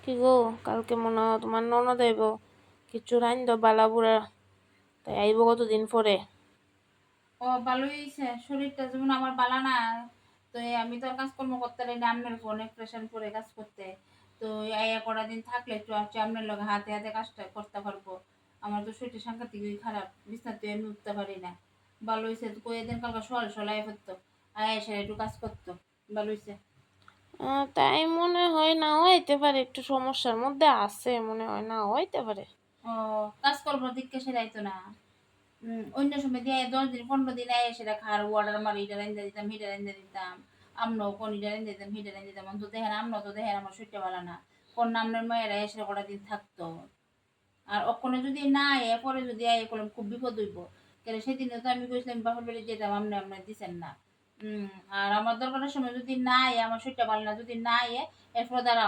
কি গো, কালকে মনে হয় তোমার ননদ আইব, কিছু রাইন দাও বালা বুড়া, তাই আইব কতদিন পরে। ও ভালোই হয়েছে, শরীরটা যেমন আমার বালা না। তো আমি তো আর কাজকর্ম করতে পারি না, আপনার অনেক প্রেশার পরে কাজ করতে। তো আয়া কটা দিন থাকলে একটু হচ্ছে আপনার লগে হাতে হাতে কাজটা করতে পারবো। আমার তো শরীরটা সাংঘাতিকই খারাপ, বিছনাতে আমি উঠতে পারি না। ভালো হয়েছে তো কয়ে দিন কালকে সকাল সকাল আয়া করতো, আয়া এসে একটু কাজ করতো। ভালো হয়েছে। তাই মনে হয় না হইতে পারে, একটু সমস্যার মধ্যে আছে, মনে হয় না হইতে পারে। ও, কাজ করবো দিককে সেটাই তো না। অন্য সময় দিয়ে 10 দিন 15 দিন আয় সেটা খার অর্ডার মারি, এটা রাইন্দা দিতাম, হিটা রাইন্দা দিতাম। আমরাও কনিটা রাইন্দা দিতাম, হিটা রাইন্দা দিতাম। অন্তত দেখেন আমরাও তো দেখেন আমার শরীরটা ভালো না। কোন নামের মেয়েরা এসে কটা দিন থাকতো। আর অক্ষণে যদি না আয় পরে যদি আয় করলাম খুব বিপদ হইব। কেন সেদিনে তো আমি কইছিলাম বাপের বাড়ি যেতাম, আপনি আপনার দিচ্ছেন না। আর আমার দরকারের সময় যদি না আয়, আমার শরীরটা ভালো না যদি না আয়, এরপর দ্বারা